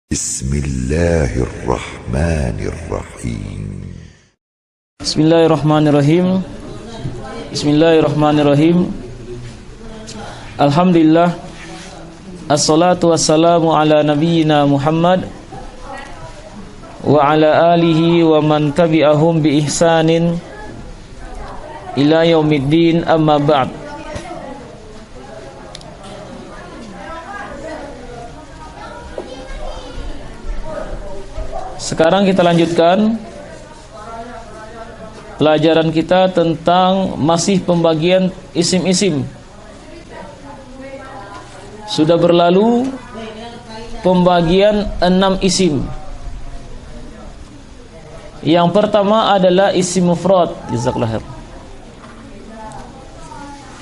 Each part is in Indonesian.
Bismillahirrahmanirrahim. Bismillahirrahmanirrahim. Bismillahirrahmanirrahim. Alhamdulillah. Assalatu wassalamu ala nabiyyina Muhammad wa ala alihi wa man tabi'ahum bi ihsanin ila yaumiddin, amma ba'd. Sekarang kita lanjutkan pelajaran kita tentang masih pembagian isim-isim. Sudah berlalu pembagian 6 isim. Yang pertama adalah isim mufrad, jazakallahu khair.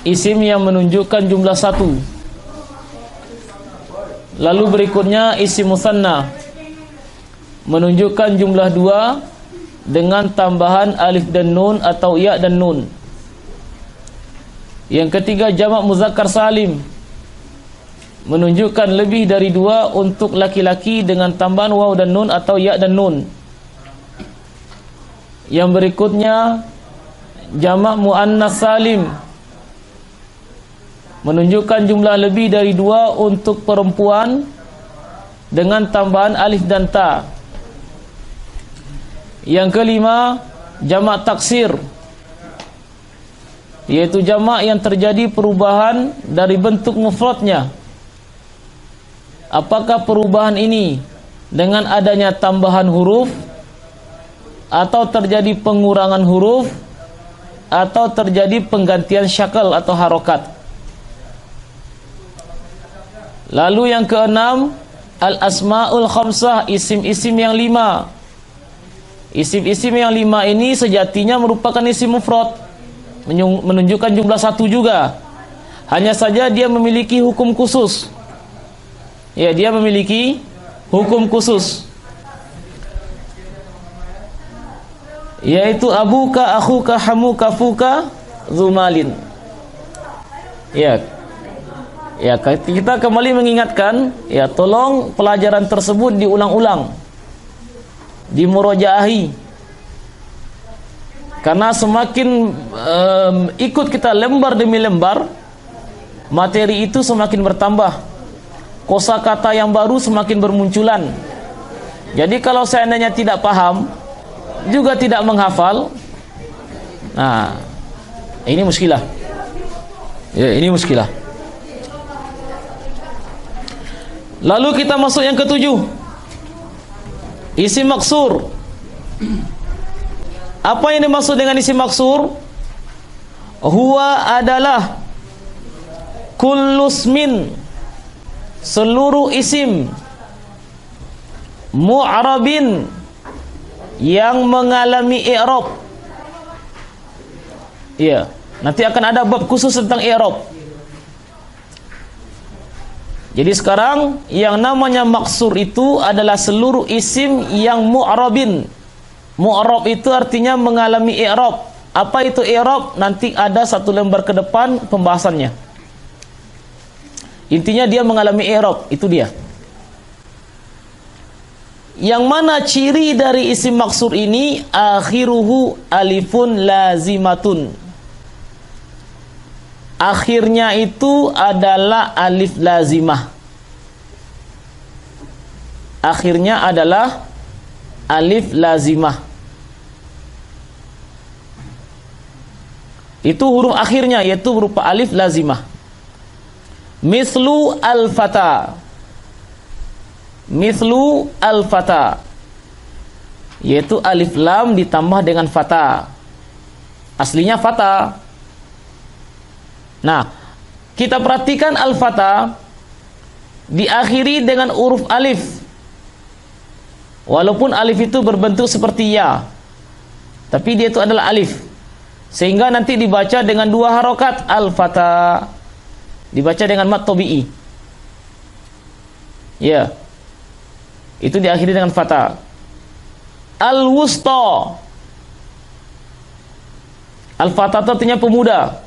Isim yang menunjukkan jumlah 1. Lalu berikutnya isim musanna, menunjukkan jumlah 2 dengan tambahan alif dan nun atau ya dan nun. Yang ketiga jamak muzakkar salim, menunjukkan lebih dari 2 untuk laki-laki dengan tambahan waw dan nun atau ya dan nun. Yang berikutnya jamak muannas salim, menunjukkan jumlah lebih dari 2 untuk perempuan dengan tambahan alif dan ta. Yang kelima jamak taksir, yaitu jamak yang terjadi perubahan dari bentuk mufradnya. Apakah perubahan ini dengan adanya tambahan huruf, atau terjadi pengurangan huruf, atau terjadi penggantian syakal atau harokat. Lalu yang keenam al-asmaul khamsah, isim-isim yang 5. Isim-isim yang 5 ini sejatinya merupakan isim mufrad, menunjukkan jumlah 1 juga. Hanya saja dia memiliki hukum khusus. Ya, dia memiliki hukum khusus, yaitu abuka, akhuka, hamuka, fuka, zumalin. Ya, kita kembali mengingatkan, ya, tolong pelajaran tersebut diulang-ulang, dimurojaahi, karena semakin ikut kita lembar demi lembar, materi itu semakin bertambah, kosakata yang baru semakin bermunculan. Jadi kalau seandainya tidak paham, juga tidak menghafal, nah ini muskilah. Ya, ini muskilah. Lalu kita masuk yang ketujuh, isim maksur. Apa yang dimaksud dengan isim maksur? Huwa adalah kullusmin, seluruh isim, mu'rabin, yang mengalami i'rab. Ya, nanti akan ada bab khusus tentang i'rab. Jadi sekarang yang namanya maksur itu adalah seluruh isim yang mu'rabin. Mu'rab itu artinya mengalami i'rab. Apa itu i'rab? Nanti ada 1 lembar ke depan pembahasannya. Intinya dia mengalami i'rab, itu dia. Yang mana ciri dari isim maksur ini? Akhiruhu alifun lazimatun. Akhirnya itu adalah alif lazimah. Akhirnya adalah alif lazimah. Itu huruf akhirnya, yaitu berupa alif lazimah. Mislu al-fata. Mislu al-fata, yaitu alif lam ditambah dengan fata. Aslinya fata. Nah, kita perhatikan al-fata diakhiri dengan huruf alif, walaupun alif itu berbentuk seperti ya, tapi dia itu adalah alif, sehingga nanti dibaca dengan 2 harokat. Al-fata dibaca dengan mat tabi'i. Ya, itu diakhiri dengan fata. Al-wusta, al-fata itu artinya pemuda.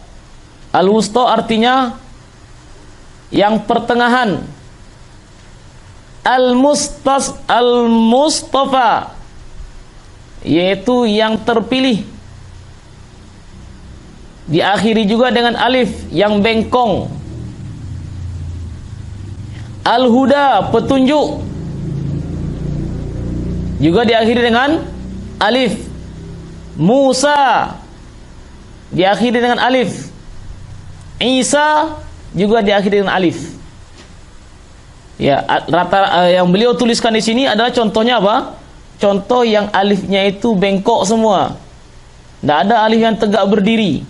Al-wusta artinya yang pertengahan. Al-Mustafa, yaitu yang terpilih. Diakhiri juga dengan alif yang bengkong. Al-Huda, petunjuk, juga diakhiri dengan alif. Musa diakhiri dengan alif. Isa juga diakhiri dengan alif. Ya, yang beliau tuliskan di sini adalah contohnya apa? Contoh yang alifnya itu bengkok semua. Tidak ada alif yang tegak berdiri.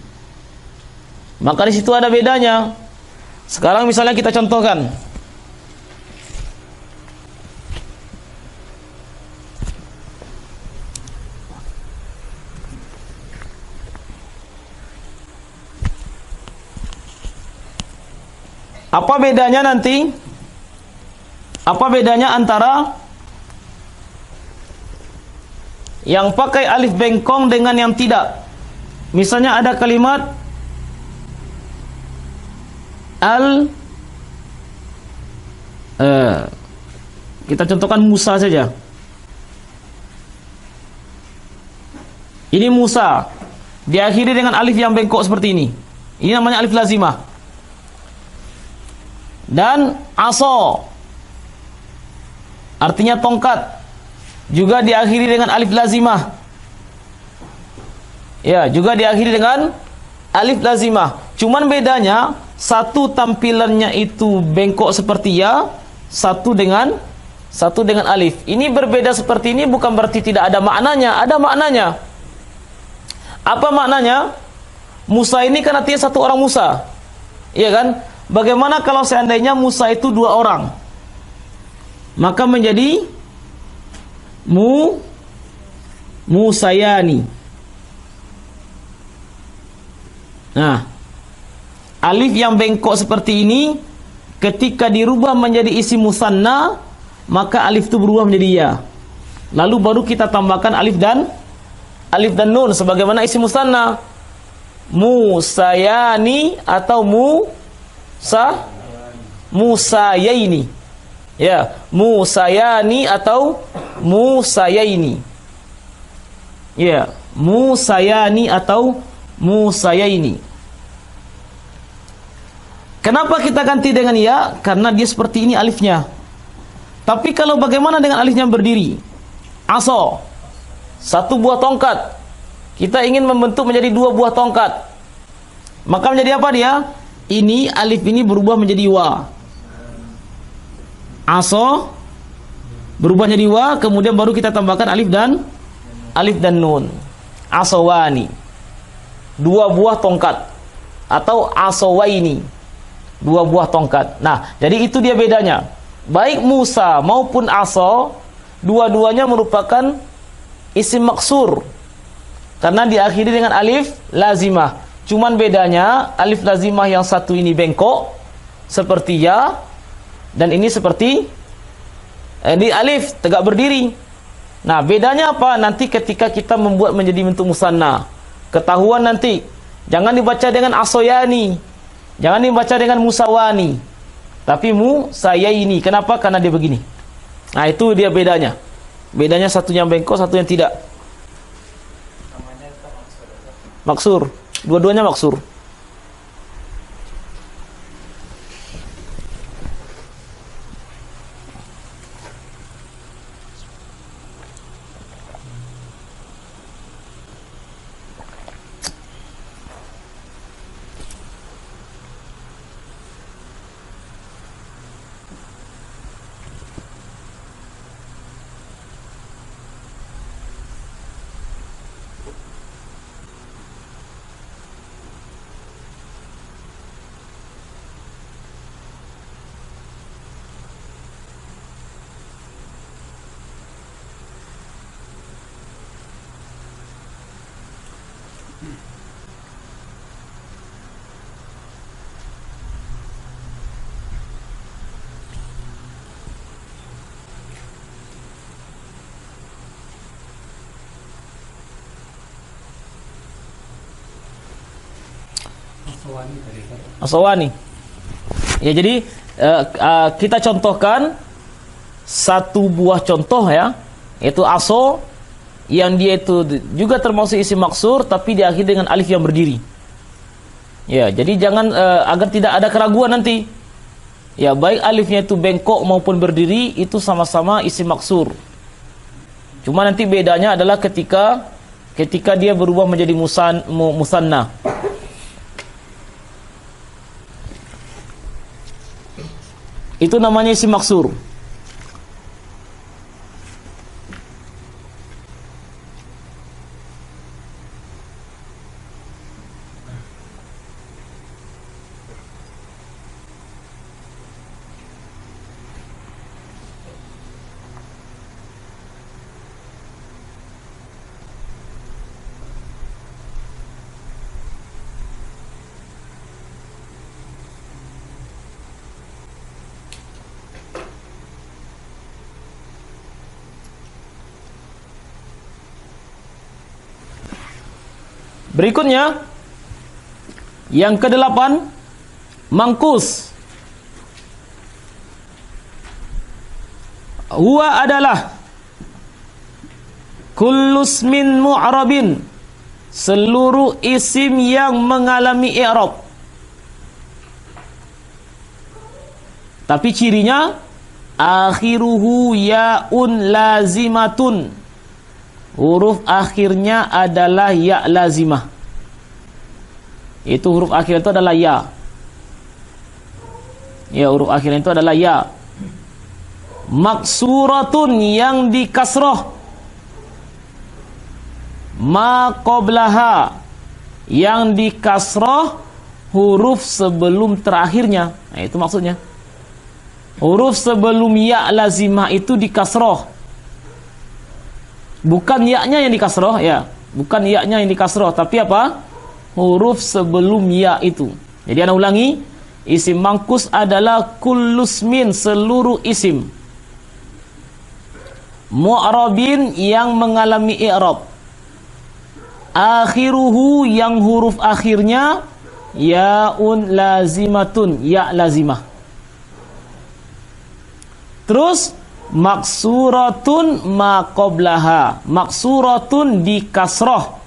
Maka di situ ada bedanya. Sekarang misalnya kita contohkan. Apa bedanya nanti? Apa bedanya antara yang pakai alif bengkong dengan yang tidak? Misalnya ada kalimat kita contohkan Musa saja. Ini Musa, diakhiri dengan alif yang bengkok seperti ini. Ini namanya alif lazimah. Dan aso, artinya tongkat, juga diakhiri dengan alif lazimah. Ya, juga diakhiri dengan alif lazimah. Cuman bedanya, satu tampilannya itu bengkok seperti ya, satu dengan alif. Ini berbeda seperti ini bukan berarti tidak ada maknanya, ada maknanya. Apa maknanya? Musa ini kan artinya satu orang Musa. Iya kan? Bagaimana kalau seandainya Musa itu dua orang? Maka menjadi Musayani. Nah, alif yang bengkok seperti ini ketika dirubah menjadi isim musanna, maka alif itu berubah menjadi ya. Lalu baru kita tambahkan alif dan nun sebagaimana isim musanna. Musayani atau Musayaini. Ya, Musayani atau Musayaini. Ya, Musayani atau Musayaini. Kenapa kita ganti dengan ya? Karena dia seperti ini alifnya. Tapi kalau bagaimana dengan alifnya berdiri? Aso, satu buah tongkat. Kita ingin membentuk menjadi dua buah tongkat. Maka menjadi apa dia? Ini alif ini berubah menjadi wa. Aso berubah menjadi wa, kemudian baru kita tambahkan alif dan nun. Asowani, dua buah tongkat, atau asowaini, dua buah tongkat. Nah, jadi itu dia bedanya. Baik Musa maupun aso, dua-duanya merupakan isim maksur karena diakhiri dengan alif lazimah. Cuman bedanya alif lazimah yang satu ini bengkok seperti ya, dan ini seperti di alif tegak berdiri. Nah, bedanya apa? Nanti ketika kita membuat menjadi bentuk musanna, ketahuan nanti. Jangan dibaca dengan asoyani, jangan dibaca dengan musawani, tapi musayaini. Kenapa? Karena dia begini. Nah, itu dia bedanya. Bedanya satu yang bengkok, satu yang tidak. Maksur. Dua-duanya maksur. Asawani. Ya, jadi kita contohkan satu buah contoh ya, yaitu aso, yang dia itu juga termasuk isim maksur tapi diakhiri dengan alif yang berdiri. Ya, jadi jangan agar tidak ada keraguan nanti. Ya, baik alifnya itu bengkok maupun berdiri itu sama-sama isim maksur. Cuma nanti bedanya adalah ketika dia berubah menjadi musanna. Itu namanya isim maksur. Berikutnya yang ke-8, mangkus. Huwa adalah kullus min mu'rabin, seluruh isim yang mengalami i'rab. Tapi cirinya akhiruhu ya'un lazimatun, huruf akhirnya adalah ya lazimah. Itu huruf akhir itu adalah ya. Ya, huruf akhir itu adalah ya. Maksuratun, yang dikasroh. Ma qablaha, yang dikasroh huruf sebelum terakhirnya. Nah, itu maksudnya. Huruf sebelum ya lazimah itu dikasroh. Bukan ya-nya yang dikasroh, ya. Bukan ya-nya yang dikasroh, tapi apa? Huruf sebelum ya itu. Jadi ana ulangi, isim mangkus adalah kullus min, seluruh isim mu'rabin yang mengalami i'rab. Akhiruhu, yang huruf akhirnya ya'un lazimatun, ya lazimah. Terus maksuratun ma qablaha, maksuratun di kasroh,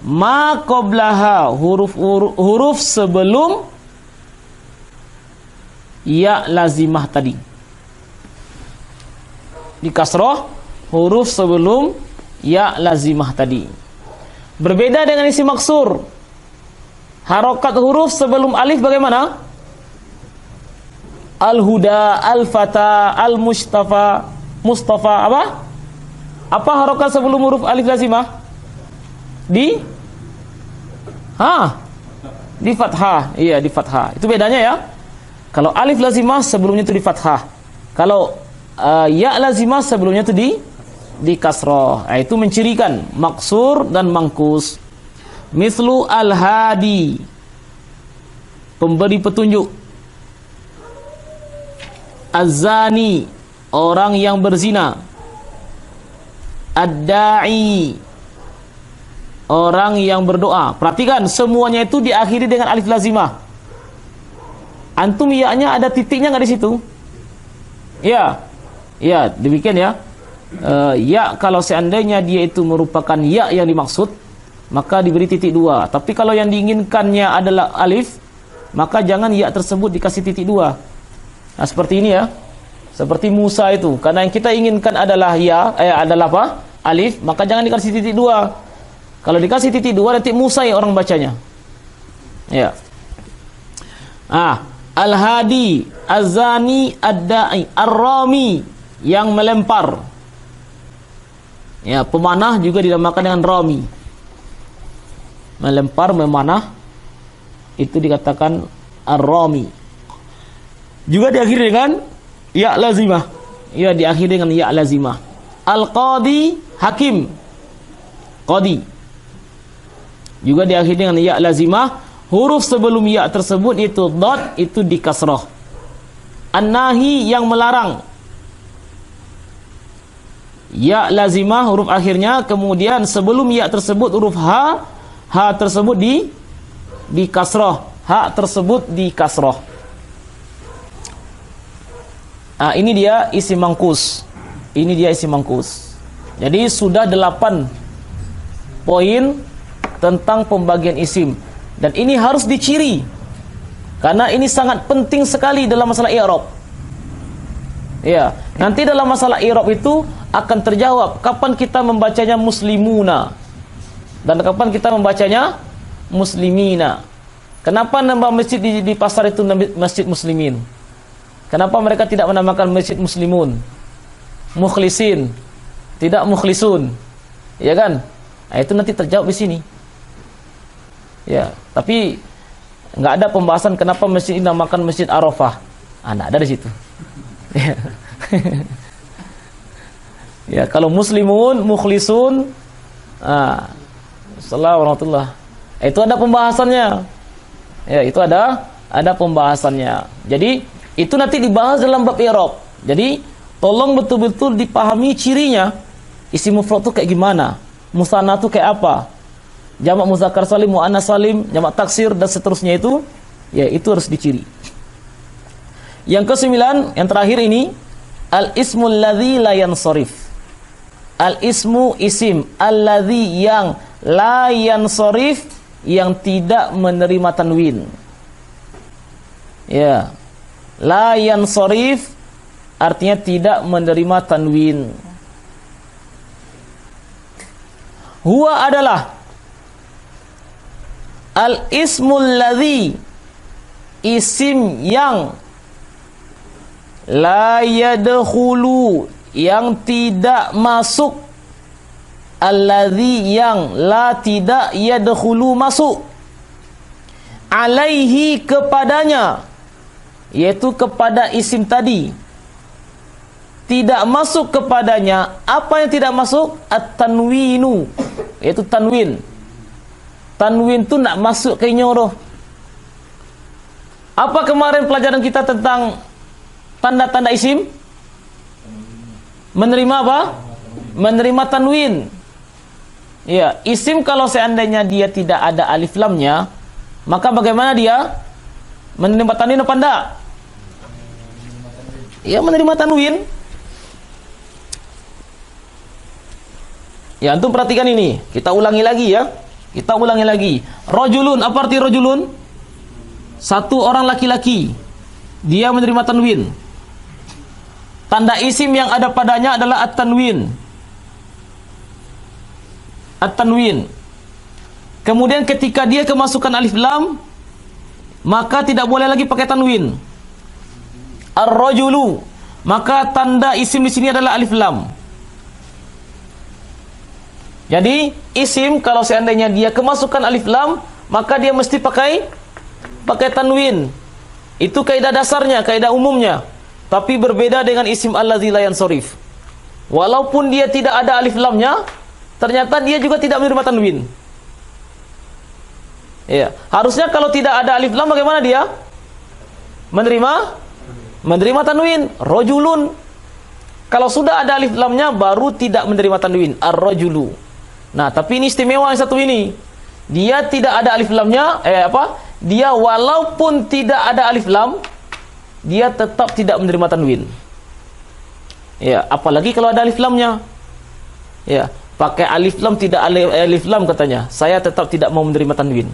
ma qablaha, huruf sebelum ya lazimah tadi. Di kasroh huruf sebelum ya lazimah tadi. Berbeda dengan isim maksur. Harokat huruf sebelum alif bagaimana? Al-Huda, Al-Fata, Al-Mustafa, Mustafa, apa? Apa harokat sebelum huruf alif lazimah? Di fathah. Iya, di fathah. Itu bedanya ya. Kalau alif lazimah sebelumnya itu di fathah. Kalau ya lazimah sebelumnya itu di kasroh. Nah, itu mencirikan maksur dan mangkus. Mislu al-hadi, pemberi petunjuk. Az-zani, orang yang berzina. Ad-da'i, orang yang berdoa. Perhatikan, semuanya itu diakhiri dengan alif lazimah. Antum ya-nya ada titiknya nggak di situ? Ya, ya, demikian ya. Ya, kalau seandainya dia itu merupakan ya yang dimaksud, maka diberi titik 2. Tapi kalau yang diinginkannya adalah alif, maka jangan ya tersebut dikasih titik 2. Nah, seperti ini ya. Seperti Musa itu. Karena yang kita inginkan adalah ya, adalah apa? Alif, maka jangan dikasih titik 2. Kalau dikasih titik 2 nanti Musa ya orang bacanya. Ya. Al-hadi, az-zani, ad-da'i, ar-rami, yang melempar. Ya, pemanah juga dinamakan dengan rami. Melempar, memanah, itu dikatakan ar-rami. Juga diakhiri dengan ya lazimah. Ya, diakhiri dengan ya lazimah. Al-qadi, hakim. Qadi. Juga diakhiri dengan ya lazimah. Huruf sebelum ya tersebut itu dot, itu di kasroh. An-nahi, yang melarang. Ya lazimah huruf akhirnya, kemudian sebelum ya tersebut huruf ha tersebut di kasroh. Ha tersebut di kasroh. Ini dia isim mangkus. Ini dia isim mangkus. Jadi sudah 8 poin tentang pembagian isim. Dan ini harus diciri. Karena ini sangat penting sekali dalam masalah i'rab. Ya, nanti dalam masalah i'rab itu akan terjawab kapan kita membacanya muslimuna dan kapan kita membacanya muslimina. Kenapa nama masjid di pasar itu masjid muslimin? Kenapa mereka tidak menamakan masjid muslimun? Mukhlisin, tidak mukhlisun. Ya kan? Nah, itu nanti terjawab di sini. Ya, tapi nggak ada pembahasan kenapa masjid dinamakan Masjid Arafah. Nggak ada di situ. Ya. Ya, kalau muslimun, mukhlisun, Assalamualaikum warahmatullahi. Itu ada pembahasannya. Ya, itu ada pembahasannya. Jadi itu nanti dibahas dalam bab i'rab. Jadi tolong betul-betul dipahami cirinya. Isim mufrad itu kayak gimana? Musanna itu kayak apa? Jamak muzakkar salim, muannas salim, jamak taksir dan seterusnya itu, ya itu harus diciri. Yang ke-9, yang terakhir ini, al-ismul ladzi la yansharif. Al-ismu isim alladzi yang la yansharif, yang tidak menerima tanwin. Ya. La yansharif artinya tidak menerima tanwin. Huwa adalah al-ismul ladzi, isim yang la yadkhulu, yang tidak masuk, alladzi yang la tidak yadkhulu masuk, alaihi kepadanya, yaitu kepada isim tadi. Tidak masuk kepadanya. Apa yang tidak masuk? At-tanwinu, yaitu tanwin. Tanwin itu nak masuk ke nyoroh. Apa kemarin pelajaran kita tentang tanda-tanda isim? Menerima apa? Menerima tanwin. Ya, isim kalau seandainya dia tidak ada alif lamnya, maka bagaimana dia? Menerima tanwin apa enggak? Ya, menerima tanwin. Ya, antum perhatikan ini. Kita ulangi lagi ya. Kita ulangi lagi. Rajulun, apa arti rajulun? Satu orang laki-laki. Dia menerima tanwin. Tanda isim yang ada padanya adalah at-tanwin. At-tanwin. Kemudian ketika dia kemasukan alif lam, maka tidak boleh lagi pakai tanwin. Ar-rajulu, maka tanda isim di sini adalah alif lam. Jadi isim kalau seandainya dia kemasukan alif lam, maka dia mesti pakai tanwin. Itu kaidah dasarnya, kaidah umumnya. Tapi berbeda dengan isim alladzi la yansharif. Walaupun dia tidak ada alif lamnya, ternyata dia juga tidak menerima tanwin. Ya, harusnya kalau tidak ada alif lam bagaimana dia? Menerima tanwin. Rajulun. Kalau sudah ada alif lamnya baru tidak menerima tanwin. Ar-rajulu. Nah, tapi ini istimewa yang satu ini. Dia tidak ada alif lamnya, Dia walaupun tidak ada alif lam, dia tetap tidak menerima tanwin. Ya, apalagi kalau ada alif lamnya. Ya, pakai alif lam tidak alif lam katanya. Saya tetap tidak mau menerima tanwin.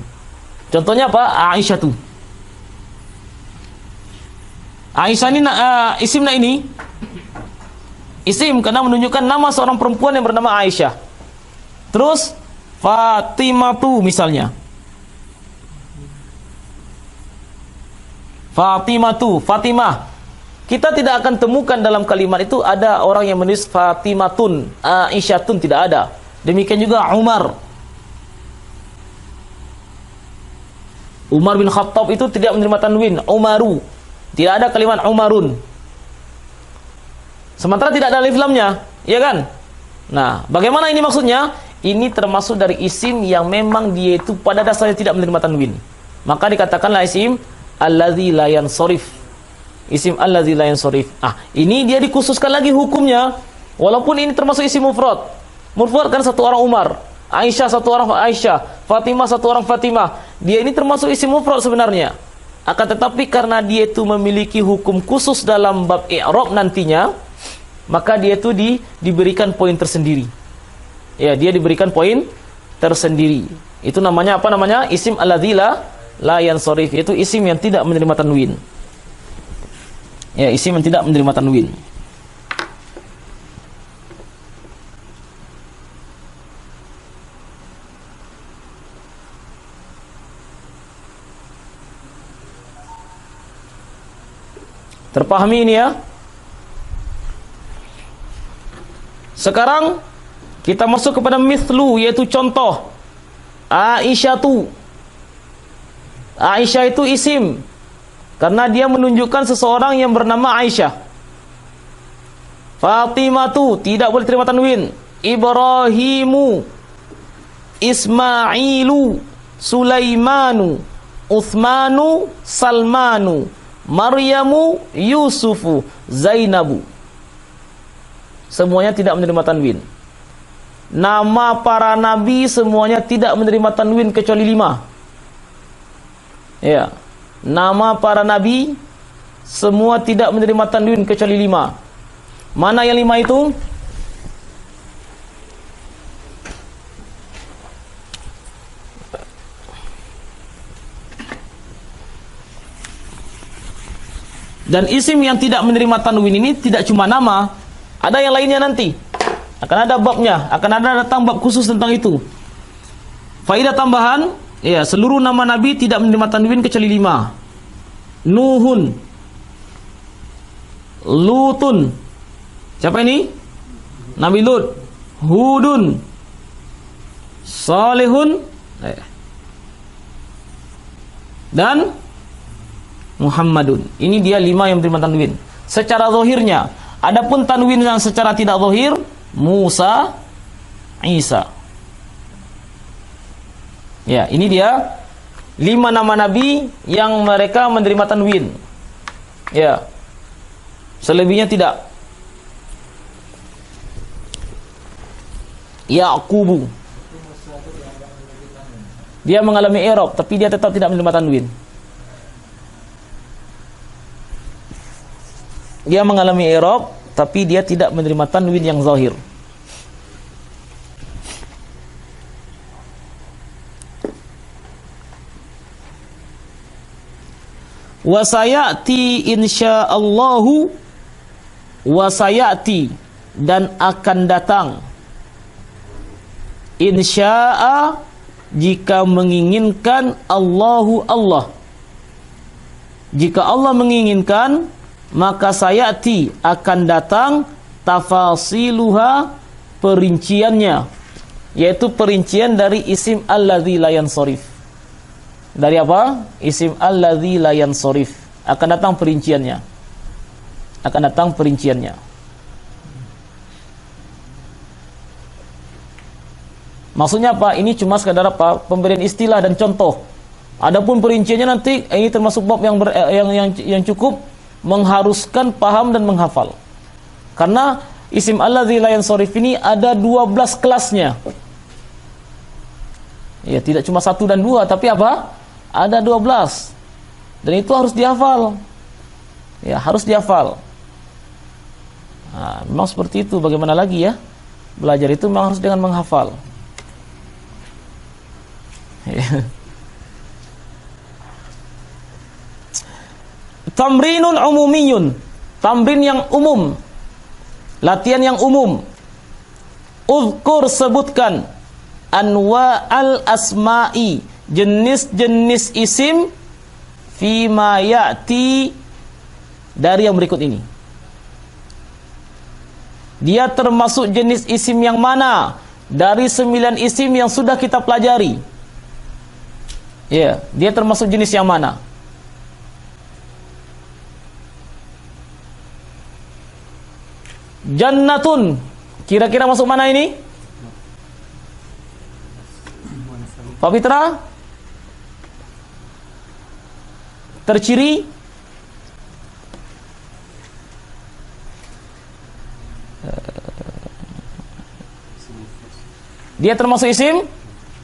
Contohnya apa? Aisyah tuh. Aisyah ini isimnya ini. Isim karena menunjukkan nama seorang perempuan yang bernama Aisyah. Terus Fatimatu misalnya. Fatimah. Kita tidak akan temukan dalam kalimat itu ada orang yang menulis Fatimatun, Aisyatun, tidak ada. Demikian juga Umar bin Khattab itu tidak menerima tanwin, Umaru. Tidak ada kalimat Umarun. Sementara tidak ada alif lamnya, ya kan? Nah, bagaimana ini maksudnya? Ini termasuk dari isim yang memang dia itu pada dasarnya tidak menerima tanwin. Maka dikatakanlah isim alladzi la yansharif. Isim alladzi la yansharif. Ini dia dikhususkan lagi hukumnya. Walaupun ini termasuk isim mufrad. Mufrad kan satu orang Umar, Aisyah satu orang Aisyah, Fatimah satu orang Fatimah. Dia ini termasuk isim mufrad sebenarnya. Akan tetapi karena dia itu memiliki hukum khusus dalam bab i'rab nantinya, maka dia itu diberikan poin tersendiri. Ya, dia diberikan poin tersendiri. Itu namanya apa namanya? Isim alladzi la yansharif, yaitu isim yang tidak menerima tanwin. Ya, isim yang tidak menerima tanwin. Terpahami ini ya? Sekarang kita masuk kepada mithlu, yaitu contoh. Aisyatu. Aisyah itu isim karena dia menunjukkan seseorang yang bernama Aisyah. Fatimatu tidak boleh terima tanwin. Ibrahimu, Ismailu, Sulaimanu, Uthmanu, Salmanu, Maryamu, Yusufu, Zainabu. Semuanya tidak menerima tanwin. Nama para nabi semuanya tidak menerima tanwin kecuali 5. Ya. Nama para nabi semua tidak menerima tanwin kecuali 5. Mana yang 5 itu? Dan isim yang tidak menerima tanwin ini tidak cuma nama, ada yang lainnya nanti. Akan ada babnya, akan ada datang bab khusus tentang itu. Faedah tambahan, ya, seluruh nama nabi tidak menerima tanwin kecuali 5. Nuhun, Lutun. Siapa ini? Nabi Lut. Hudun, Salihun, dan Muhammadun. Ini dia 5 yang menerima tanwin secara zahirnya. Adapun tanwin yang secara tidak zahir, Musa, Isa. Ya, ini dia 5 nama nabi yang mereka menerima tanwin. Ya. Selebihnya tidak. Yaqubu. Dia mengalami i'rab tapi dia tetap tidak menerima tanwin. Dia mengalami i'rab tapi dia tidak menerima tanwin yang zahir. Wa sayati insyaallahu, wa sayati, dan akan datang. Insya'a, jika menginginkan, Allahu, Allah. Jika Allah menginginkan, maka sayati, akan datang, tafasiluha, perinciannya, yaitu perincian dari isim alladzi la yansharif. Dari apa? Isim alladzi la yansharif. Akan datang perinciannya. Akan datang perinciannya. Maksudnya apa? Ini cuma sekadar apa? Pemberian istilah dan contoh. Adapun perinciannya nanti ini termasuk bab yang cukup mengharuskan paham dan menghafal. Karena isim alladzi la yansharif ini ada 12 kelasnya. Ya, tidak cuma 1 dan 2, tapi apa? Ada 12. Dan itu harus dihafal. Ya, harus dihafal. Nah, memang seperti itu. Bagaimana lagi ya? Belajar itu memang harus dengan menghafal. Ya. Tamrinun umumiyun. Tamrin yang umum. Latihan yang umum. Uzkur, sebutkan. Anwa'al asma'i, jenis-jenis isim, fima ya'ti, dari yang berikut ini. Dia termasuk jenis isim yang mana dari 9 isim yang sudah kita pelajari? Ya, dia termasuk jenis yang mana? Jannatun, kira-kira masuk mana ini? Pak Fitra? Terciri? Dia termasuk isim?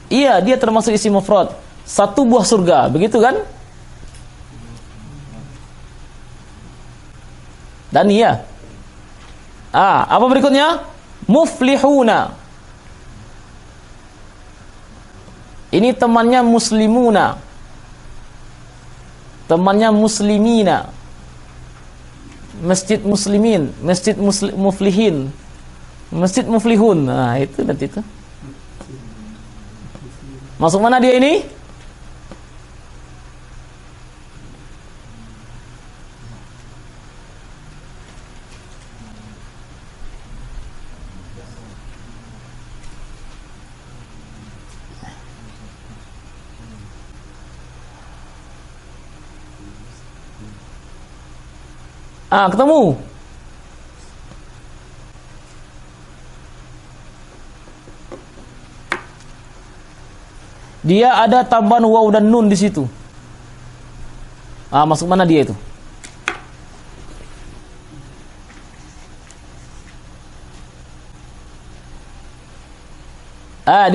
Iya, dia termasuk isim mufrad. 1 buah surga, begitu kan? Dani ya. Apa berikutnya? Muflihuna. Ini temannya muslimuna. Temannya muslimina. Masjid muslimin, masjid muflihin, masjid muflihun. Nah, itu nanti itu. Masuk mana dia ini? Ketemu. Dia ada tambahan waw dan nun di situ. Masuk mana dia itu?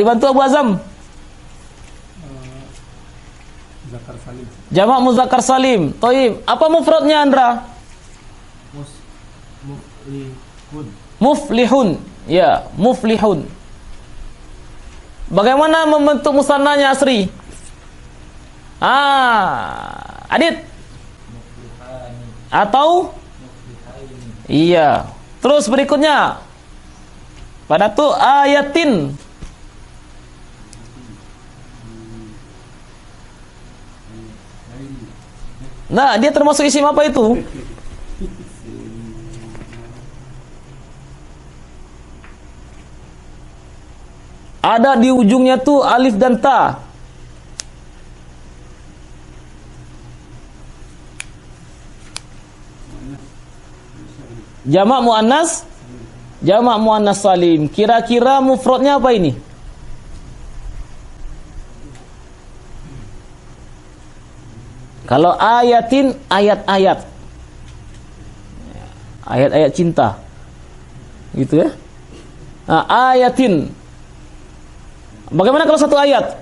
Dibantu Abu Azam. Muzakkar salim. Jamak muzakkar salim. Thayyib. Apa mufradnya, Andra? Muflihun. Ya, muflihun. Bagaimana membentuk musannanya, Asri? Adit. Atau? Iya. Terus berikutnya. Pada tuh ayatin. Nah, dia termasuk isim apa itu? Ada di ujungnya tuh alif dan ta. Jamak muannas, jamak muannas salim. Kira-kira mufradnya apa ini? Kalau ayatin, ayat-ayat. Ayat-ayat cinta. Gitu ya. Ayatin. Bagaimana kalau satu ayat?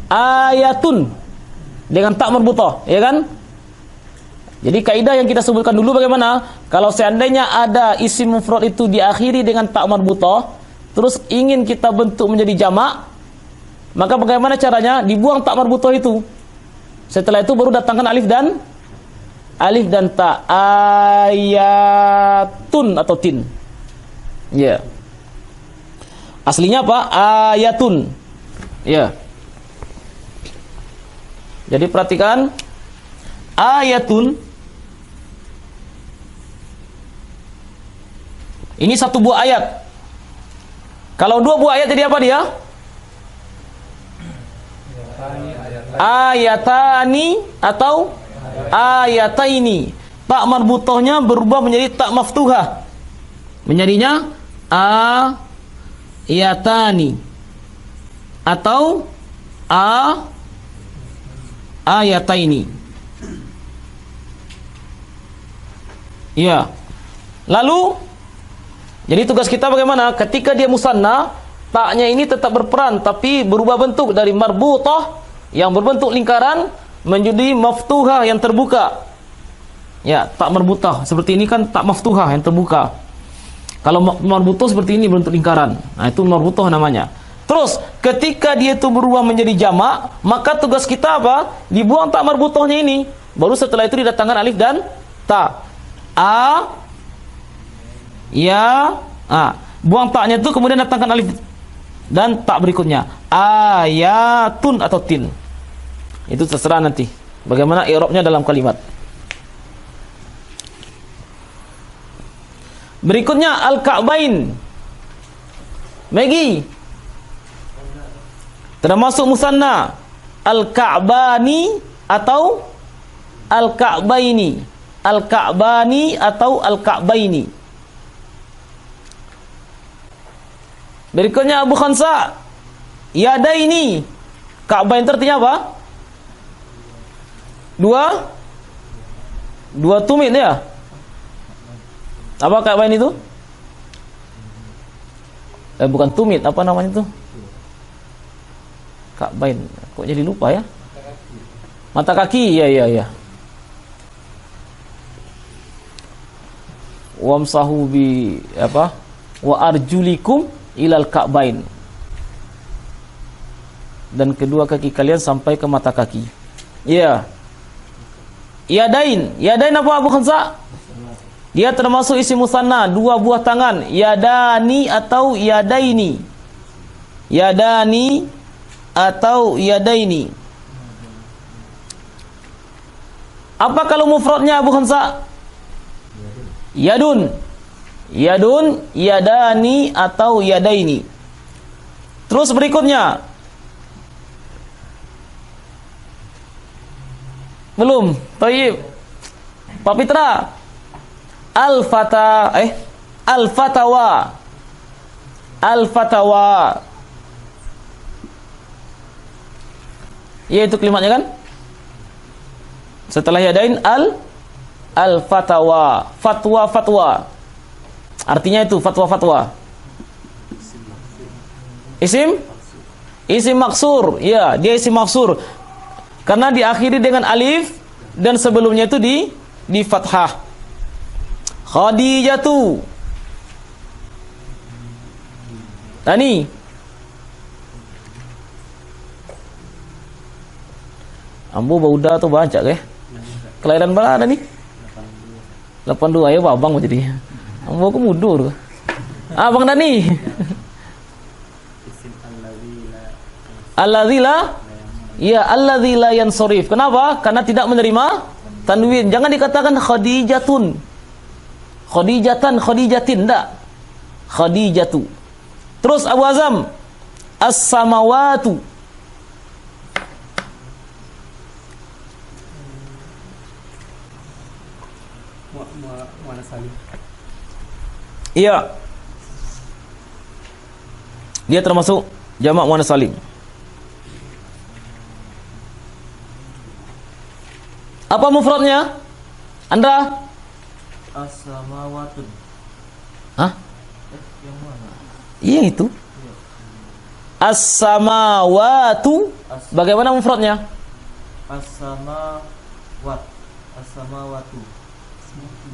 Ayatun dengan tak marbutah, ya kan? Jadi kaidah yang kita sebutkan dulu bagaimana? Kalau seandainya ada isim mufrad itu diakhiri dengan tak marbutah, terus ingin kita bentuk menjadi jamak, maka bagaimana caranya? Dibuang tak marbutah itu. Setelah itu baru datangkan alif dan ta. Ayatun atau tin. Ya. Yeah. Aslinya apa? Ayatun. Ya. Yeah. Jadi perhatikan, ayatun ini satu buah ayat. Kalau dua buah ayat jadi apa dia? Ayatani atau ayataini. Tak marbutahnya berubah menjadi tak maftuhah. Menjadinya ayatani atau ayataini. Ya. Lalu jadi tugas kita bagaimana? Ketika dia musanna, taknya ini tetap berperan tapi berubah bentuk dari marbutah yang berbentuk lingkaran menjadi maftuhah yang terbuka. Ya, tak marbutah seperti ini kan tak maftuhah yang terbuka. Kalau marbutah seperti ini bentuk lingkaran. Nah, itu marbutah namanya. Terus ketika dia itu berubah menjadi jamak, maka tugas kita apa? Dibuang tak marbutahnya ini. Baru setelah itu didatangkan alif dan ta. Buang taknya itu kemudian datangkan alif dan tak berikutnya. Ayatun atau tin. Itu terserah nanti bagaimana i'rabnya dalam kalimat. Berikutnya al-ka'bain. Megi. Termasuk musanna. Al-ka'bani atau al-ka'baini. Al-ka'bani atau al-ka'baini. Berikutnya Abu Khansa. Yadaini. Ka'bain artinya apa? Dua tumit ya. Apa ka'bain itu? Bukan tumit, apa namanya itu? Ka'bain. Kok jadi lupa ya? Mata kaki, ya. Wamsahu bi apa? Wa arjulikum ilal ka'bain. Dan kedua kaki kalian sampai ke mata kaki. Ya. Yadain apa Abu Khansa? Dia termasuk isim musanna, dua buah tangan. Yadani atau yadaini. Yadani atau yadaini. Apa kalau mufradnya Abu Khansa? Yadun, yadani atau yadaini. Terus berikutnya. Belum. Thayyib. Pak Fitra. Al-fatawa. Ya, itu kalimatnya kan? Setelah yadain al-fatawa, fatwa. Artinya itu fatwa. Isim maksur. Ya, dia isim maksur. Karena diakhiri dengan alif dan sebelumnya itu di fathah. Khadijatu. Tani. Ambo bauda tuh banyak ke? Kelahiran berapa nih? 82 ya babang jadi. Ambo aku mundur. Bang Dani. Alladzila ya alladzila yansorif. Kenapa? Karena tidak menerima tanwin. Jangan dikatakan khadijatun. Khadijatin enggak. Khadijatu. Terus Abu Azam as-samawatu. Muannas salim. Iya. Dia termasuk jamak muannas salim. Apa mufradnya? Andra? As-samawatun. Hah? Yang mana? Iya itu. As-samawatu. Bagaimana mufradnya? As-samawatu.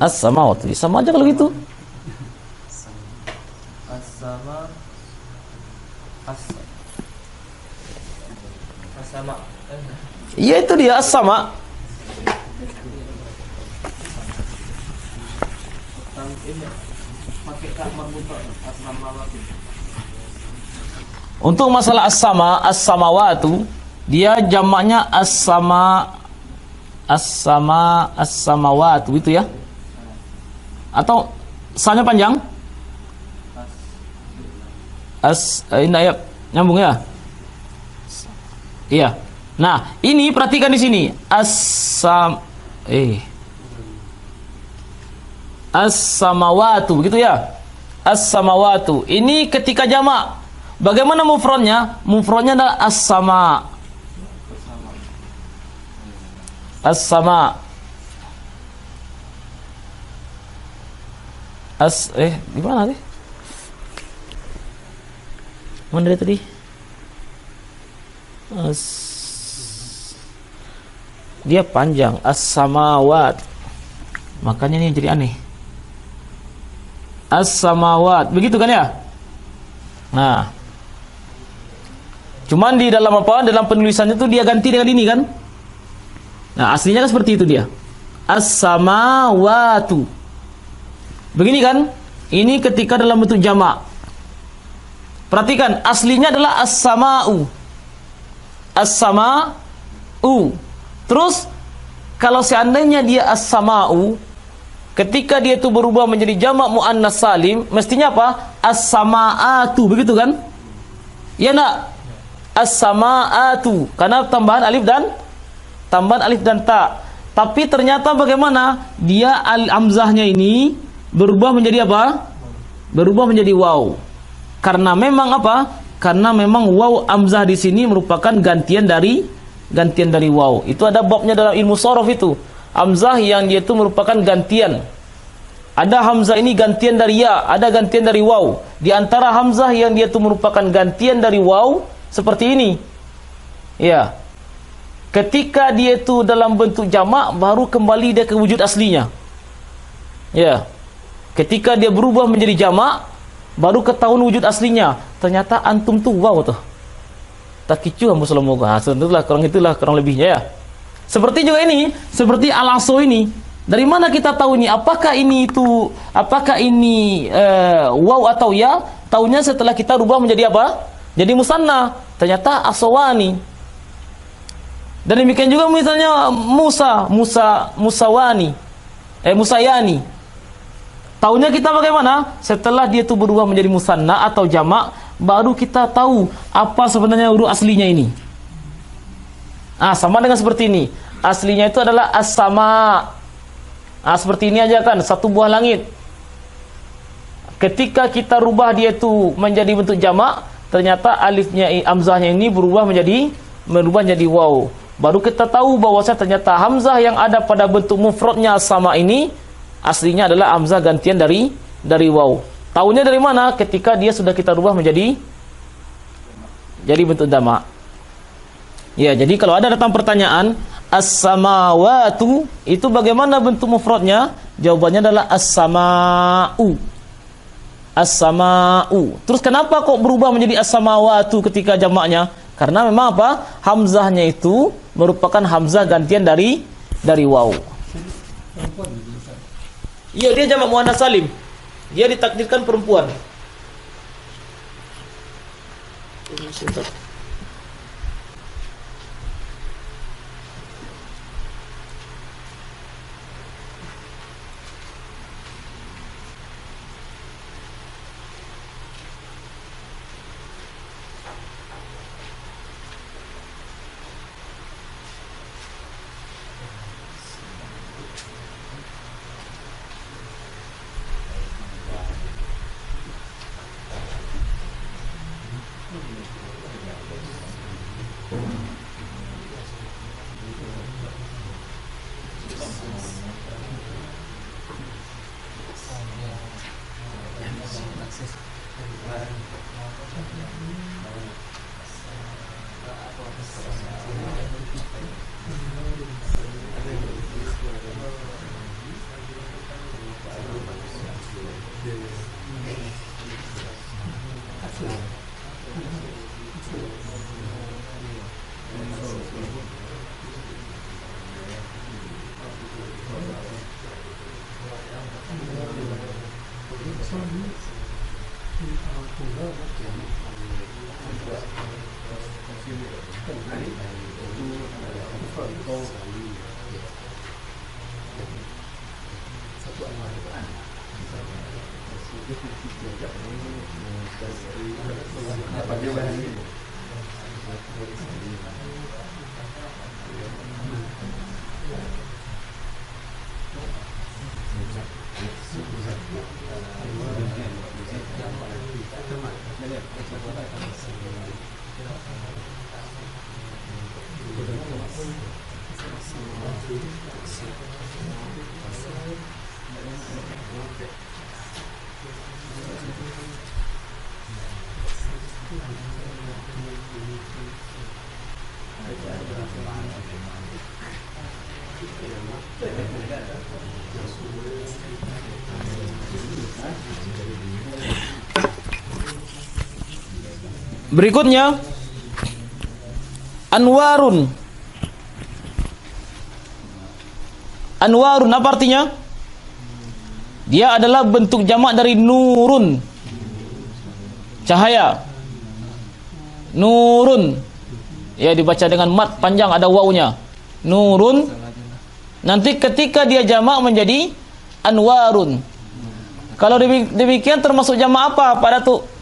As-samawatu. Sama aja kalau gitu. As-sama. Iya itu dia as-sama. Pakai kah marbutah as-samawatu. Untuk masalah as-samawatu, dia jamaknya as-samawatu itu ya. Atau sanya panjang? Ini ayat nyambung ya? Iya. Nah, ini perhatikan di sini. As-samawatu begitu ya? As-samawatu. Ini ketika jamak. Bagaimana mufradnya? Mufradnya adalah as-sama. As-sama. Gimana nih? Mana dari tadi? Dia panjang, as-samawat. Makanya ini jadi aneh. As-samawat, begitu kan ya? Nah, cuman di dalam apa? Dalam penulisannya itu dia ganti dengan ini kan? Nah, aslinya kan seperti itu dia. As-samawatu. Begini kan? Ini ketika dalam bentuk jamak. Perhatikan, aslinya adalah as-sama'u. As-sama'u. Terus kalau seandainya dia as-sama'u, ketika dia itu berubah menjadi jamak muannas salim, mestinya apa? As-sama'atu, begitu kan? Ya enggak? As-sama'atu, karena tambahan alif dan ta. Tapi ternyata bagaimana? Dia al-hamzahnya ini berubah menjadi apa? Berubah menjadi waw. Karena memang apa? Karena memang waw hamzah di sini merupakan gantian dari waw. Itu ada babnya dalam ilmu shorof itu. Hamzah yang dia itu merupakan gantian. Ada hamzah ini gantian dari ya, ada gantian dari waw. Di antara hamzah yang dia itu merupakan gantian dari waw seperti ini. Ya. ketika dia itu dalam bentuk jamak, baru kembali dia ke wujud aslinya. Ya. Ketika dia berubah menjadi jamak, baru ketahuan wujud aslinya. Ternyata antum tuh wow tuh. Tak kicu hamba salamoga. Itulah kurang lebihnya ya. Seperti juga ini, seperti al-aso ini. Dari mana kita tahu ini? Apakah ini waw atau ya? Tahunya setelah kita rubah menjadi apa? Jadi musanna. Ternyata asawani. Dan demikian juga misalnya Musayani. Tahunya kita bagaimana? Setelah dia itu berubah menjadi musanna atau jamak, baru kita tahu apa sebenarnya huruf aslinya ini. Sama dengan seperti ini. Aslinya itu adalah as-sama. Seperti ini aja kan, satu buah langit. Ketika kita rubah dia itu menjadi bentuk jamak, ternyata alifnya, hamzahnya ini berubah menjadi waw. Baru kita tahu bahwasanya ternyata hamzah yang ada pada bentuk mufradnya sama ini aslinya adalah hamzah gantian dari waw. Tahunya dari mana? Ketika dia sudah kita rubah menjadi bentuk jamak. Ya, jadi kalau ada datang pertanyaan as-samawatu itu bagaimana bentuk mufradnya? Jawabannya adalah as-sama'u. As-sama'u. Terus kenapa kok berubah menjadi as-samawatu ketika jamaknya? Karena memang apa? Hamzahnya itu merupakan hamzah gantian dari waw. Iya, dia jamak muannats salim. Dia ditakdirkan perempuan. Berikutnya anwarun. Anwarun apa artinya? Dia adalah bentuk jamak dari nurun, cahaya. Nurun, ya dibaca dengan mat panjang, ada wawunya. Nurun. Nanti ketika dia jamak menjadi anwarun. Kalau demikian termasuk jamak apa pada tuh?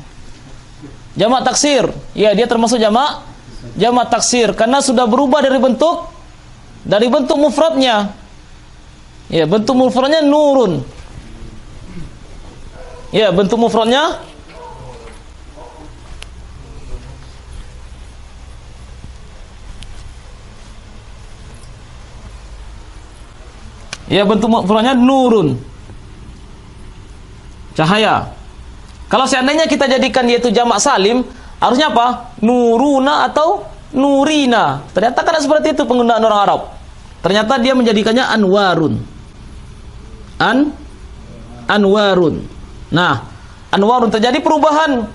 Jamak taksir. Ya, dia termasuk jamak taksir karena sudah berubah dari bentuk mufradnya. Ya, bentuk mufradnya nurun. Ya, bentuk mufradnya nurun. Cahaya. Kalau seandainya kita jadikan dia itu jamak salim, harusnya apa? Nuruna atau nurina. Ternyata kan seperti itu penggunaan orang Arab. Ternyata dia menjadikannya anwarun. Anwarun. Nah, anwarun terjadi perubahan.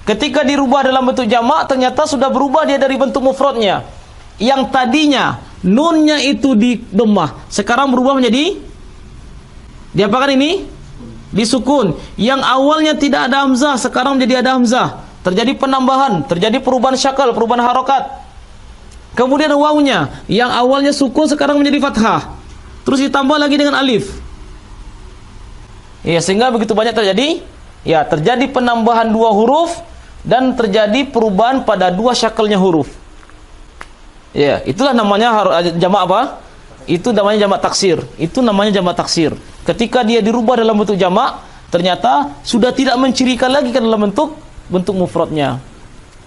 Ketika dirubah dalam bentuk jamak, ternyata sudah berubah dia dari bentuk mufradnya. Yang tadinya nunnya itu di dhammah, sekarang berubah menjadi diapakan ini? Disukun. Yang awalnya tidak ada hamzah, sekarang menjadi ada hamzah. Terjadi penambahan, terjadi perubahan syakal, perubahan harokat. Kemudian wawunya, yang awalnya sukun sekarang menjadi fathah. Terus ditambah lagi dengan alif. Ya, sehingga begitu banyak terjadi. Ya, terjadi penambahan dua huruf dan terjadi perubahan pada dua syakalnya huruf. Ya, itulah namanya jamak apa? Itu namanya jamak taksir. Itu namanya jamak taksir. Ketika dia dirubah dalam bentuk jamak, ternyata sudah tidak mencirikan lagi ke dalam bentuk mufradnya.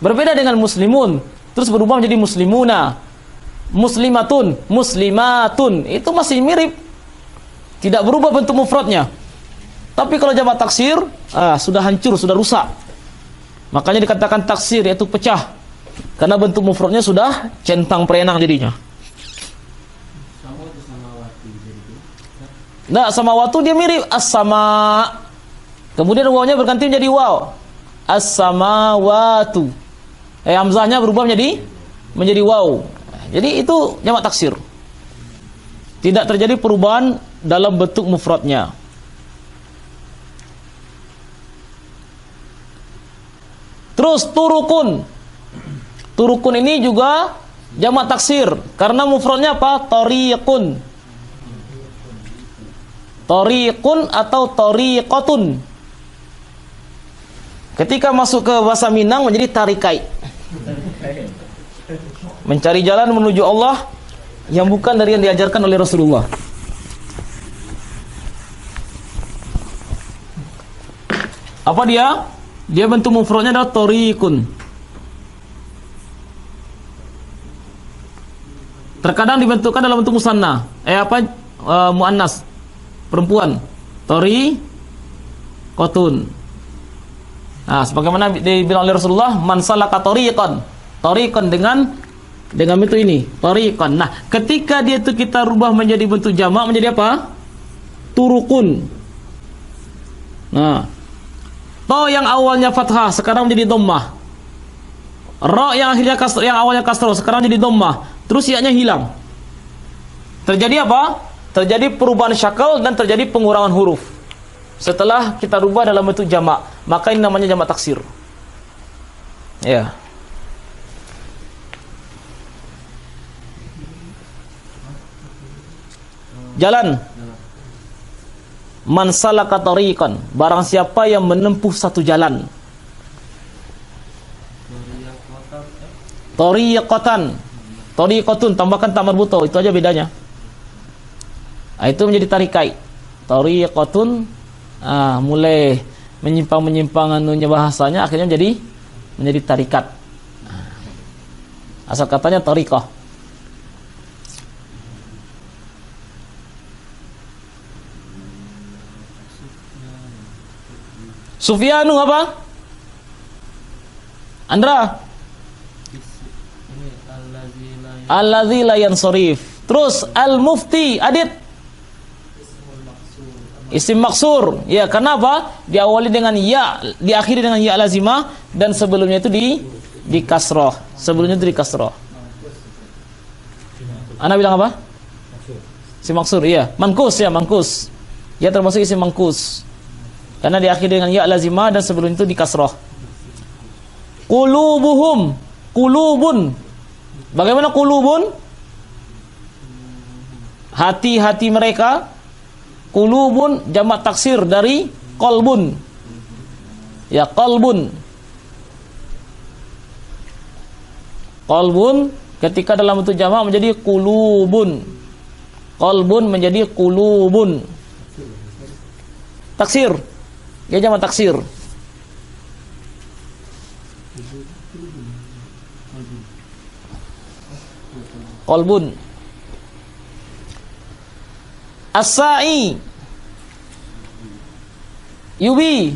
Berbeda dengan muslimun, terus berubah menjadi muslimuna, muslimatun, muslimatun. Itu masih mirip. Tidak berubah bentuk mufradnya. Tapi kalau jamak taksir, sudah hancur, sudah rusak. Makanya dikatakan taksir, yaitu pecah. Karena bentuk mufradnya sudah centang perenang jadinya. Nah, sama watu dia mirip as-sama. Kemudian wawnya berganti menjadi waw. As-samawatu. Hamzahnya berubah menjadi waw. Jadi itu jamak taksir. Tidak terjadi perubahan dalam bentuk mufradnya. Terus turukun. Turukun ini juga jamak taksir karena mufradnya apa? Tariqun. Tariqun atau tariqatun. Ketika masuk ke bahasa Minang menjadi tarikai. Mencari jalan menuju Allah yang bukan dari yang diajarkan oleh Rasulullah. Apa dia? Dia bentuk mufradnya adalah tariqun. Terkadang dibentukkan dalam bentuk musanna. Muannas, perempuan. Tariqatun. Nah, sebagaimana dibilang oleh Rasulullah, man salaka tariqan. Tariqan dengan bentuk ini, tariqan. Nah, ketika dia itu kita rubah menjadi bentuk jamak menjadi apa? Turukun. Nah, to yang awalnya fathah sekarang menjadi dhammah. Ra yang akhirnya kasrah, yang awalnya kasrah sekarang jadi dhammah. Terus ya-nya hilang. Terjadi apa? Terjadi perubahan syakal dan terjadi pengurangan huruf. Setelah kita rubah dalam bentuk jamak, maka ini namanya jamak taksir. Ya. Jalan. Man salaka tariqan, barang siapa yang menempuh satu jalan. Tariqatan. Tariqatun tambahkan ta marbuto, itu aja bedanya. Itu menjadi tarikai. Tariqatun mulai menyimpang anunya bahasanya akhirnya menjadi tarikat. Asal katanya tariqah. Sufyanu apa? Andra? Alladzi la yansarif. Terus al-mufti, Adit. Isim maksur. Ya, kenapa? Diawali dengan ya, diakhiri dengan ya lazimah dan sebelumnya itu di kasroh. Sebelumnya itu di kasroh. Ana bilang apa? Isim maksur, iya. Mankus ya, mankus. Ya termasuk isim mankus. Karena diakhiri dengan ya lazimah dan sebelumnya itu di kasroh. Qulubuhum, qulubun. Bagaimana qulubun? Hati-hati mereka. Qulubun jamak taksir dari qalbun. Ya, qalbun. Qalbun ketika dalam bentuk jamak menjadi qulubun. Qalbun menjadi qulubun. Taksir. Ya jamak taksir. Qalbun. As-sa'i. Yubi.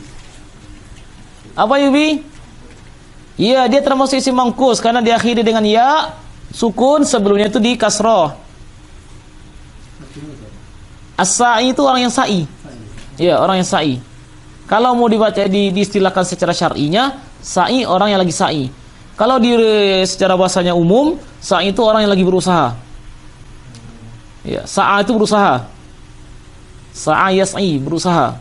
Apa yubi? Iya, dia termasuk isim mangkus karena diakhiri dengan ya sukun, sebelumnya itu di kasroh. As-sa'i itu orang yang sa'i. Iya, orang yang sa'i. Kalau mau dibaca diistilahkan secara syar'inya, sa'i orang yang lagi sa'i. Kalau secara bahasanya umum, sa'i itu orang yang lagi berusaha. Ya, sa'a itu berusaha. Sa'a yas'i, berusaha.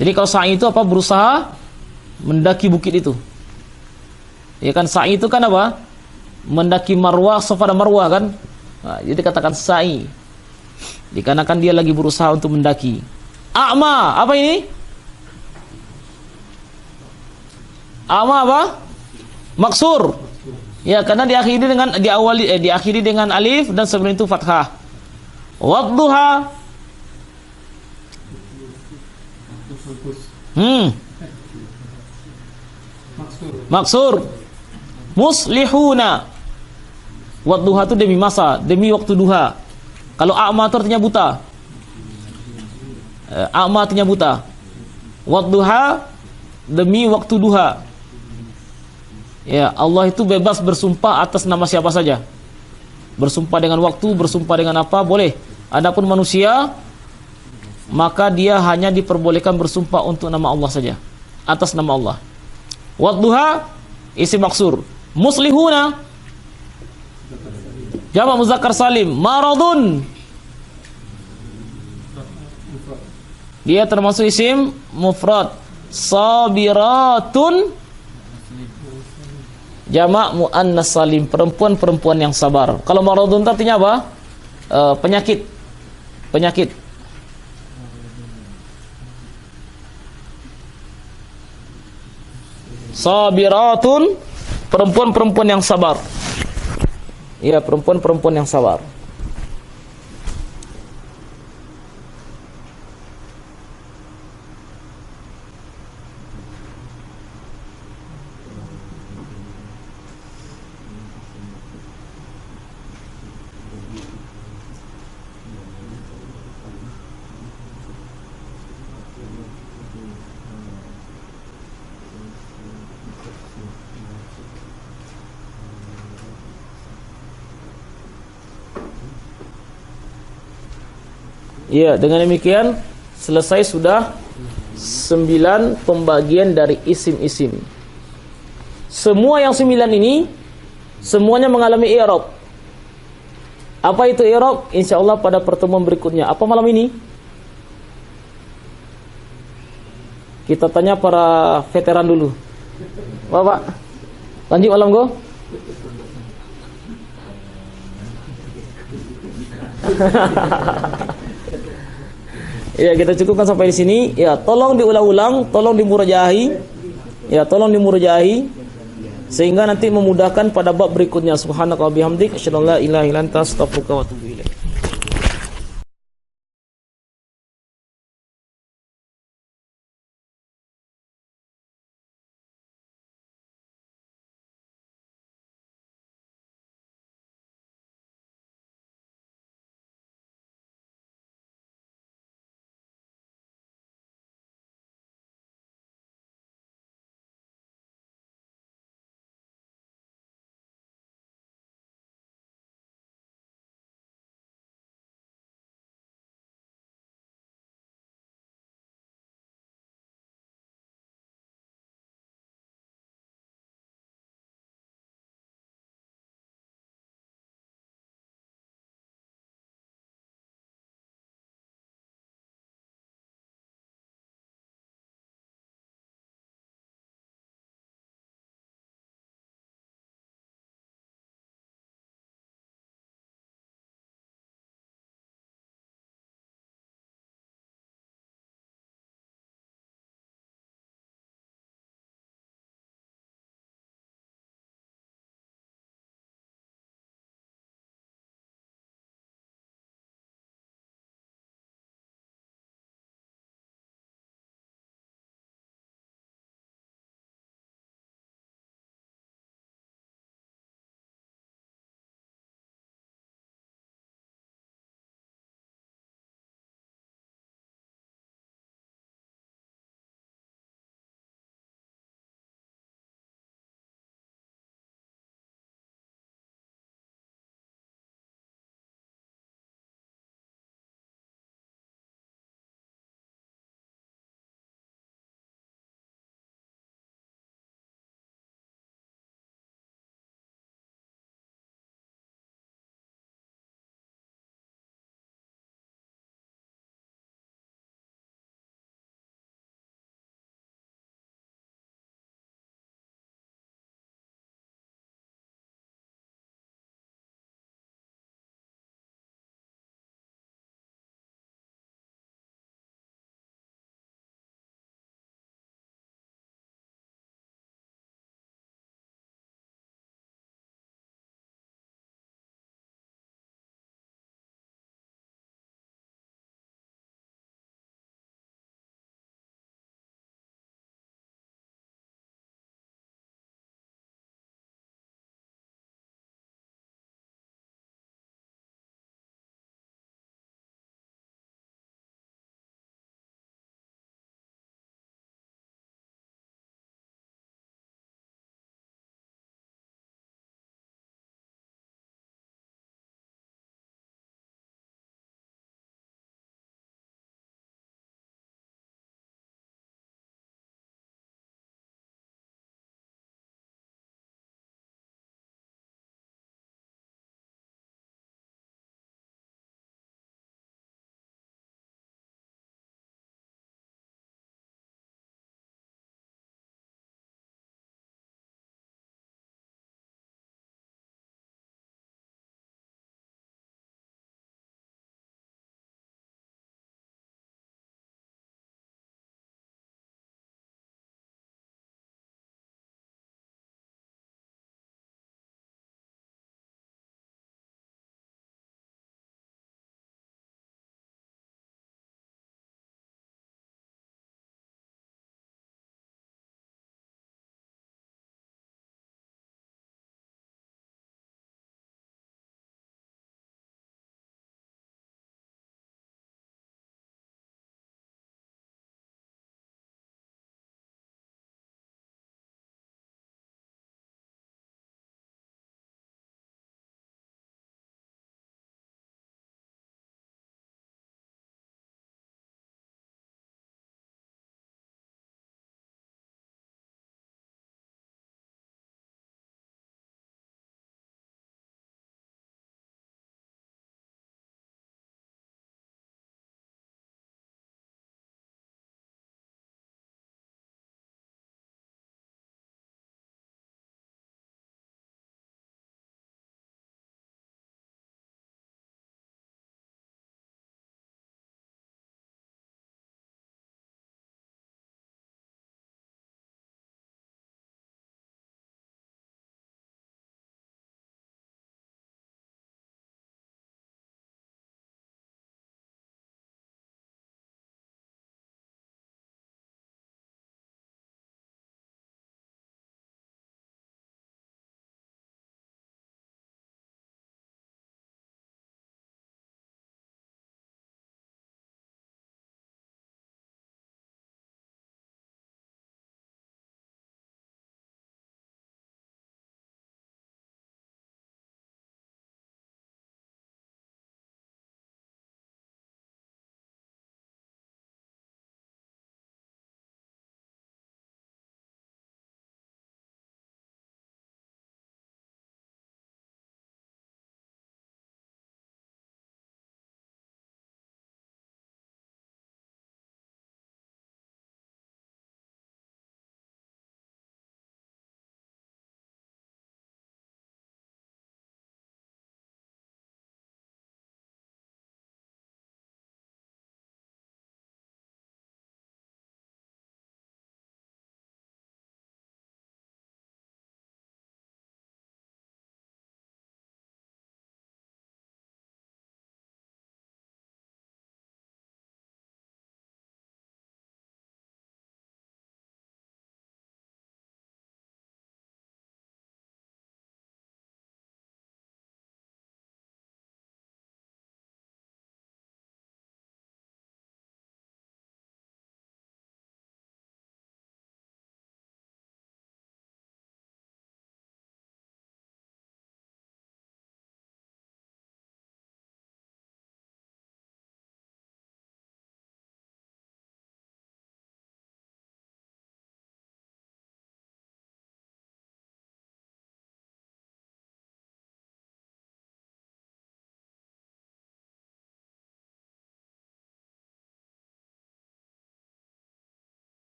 Jadi kalau sa'i itu apa? Berusaha mendaki bukit itu. Ya kan, sa'i itu kan apa? Mendaki Marwah, Safa dan Marwah kan? Nah, jadi katakan sa'i. Dikarenakan dia lagi berusaha untuk mendaki. A'ma, apa ini? A'ma apa? Maksur. Ya, karena diakhiri dengan alif dan sebelum itu fathah. Wadduha. Maksur. Muslihuna. Wadduha itu demi masa, demi waktu duha. Kalau a'ma itu artinya buta. A'ma artinya buta. Wadduha demi waktu duha. Ya, Allah itu bebas bersumpah atas nama siapa saja. Bersumpah dengan waktu, bersumpah dengan apa, boleh. Adapun manusia, maka dia hanya diperbolehkan bersumpah untuk nama Allah saja, atas nama Allah. Wadduha isim maksur. Muslihuna jamak muzakkar salim. Maradun dia termasuk isim mufrad. Sabiratun jamak muannas salim, perempuan-perempuan yang sabar. Kalau maradun artinya apa? Penyakit. Penyakit. Sabiratun, perempuan-perempuan yang sabar. Ya, perempuan-perempuan yang sabar. Ya, dengan demikian selesai sudah 9 pembagian dari isim-isim. Semua yang 9 ini semuanya mengalami i'rab. Apa itu i'rab? Insyaallah pada pertemuan berikutnya. Apa malam ini? Kita tanya para veteran dulu. Bapak, lanjut malam go. Ya, kita cukupkan sampai di sini. Ya, tolong diulang-ulang, tolong dimurajahi. Ya, tolong dimurajahi sehingga nanti memudahkan pada bab berikutnya. Subhanaka wa bihamdik, asyhadu an la ilaha illa anta, astaghfiruka wa atubu.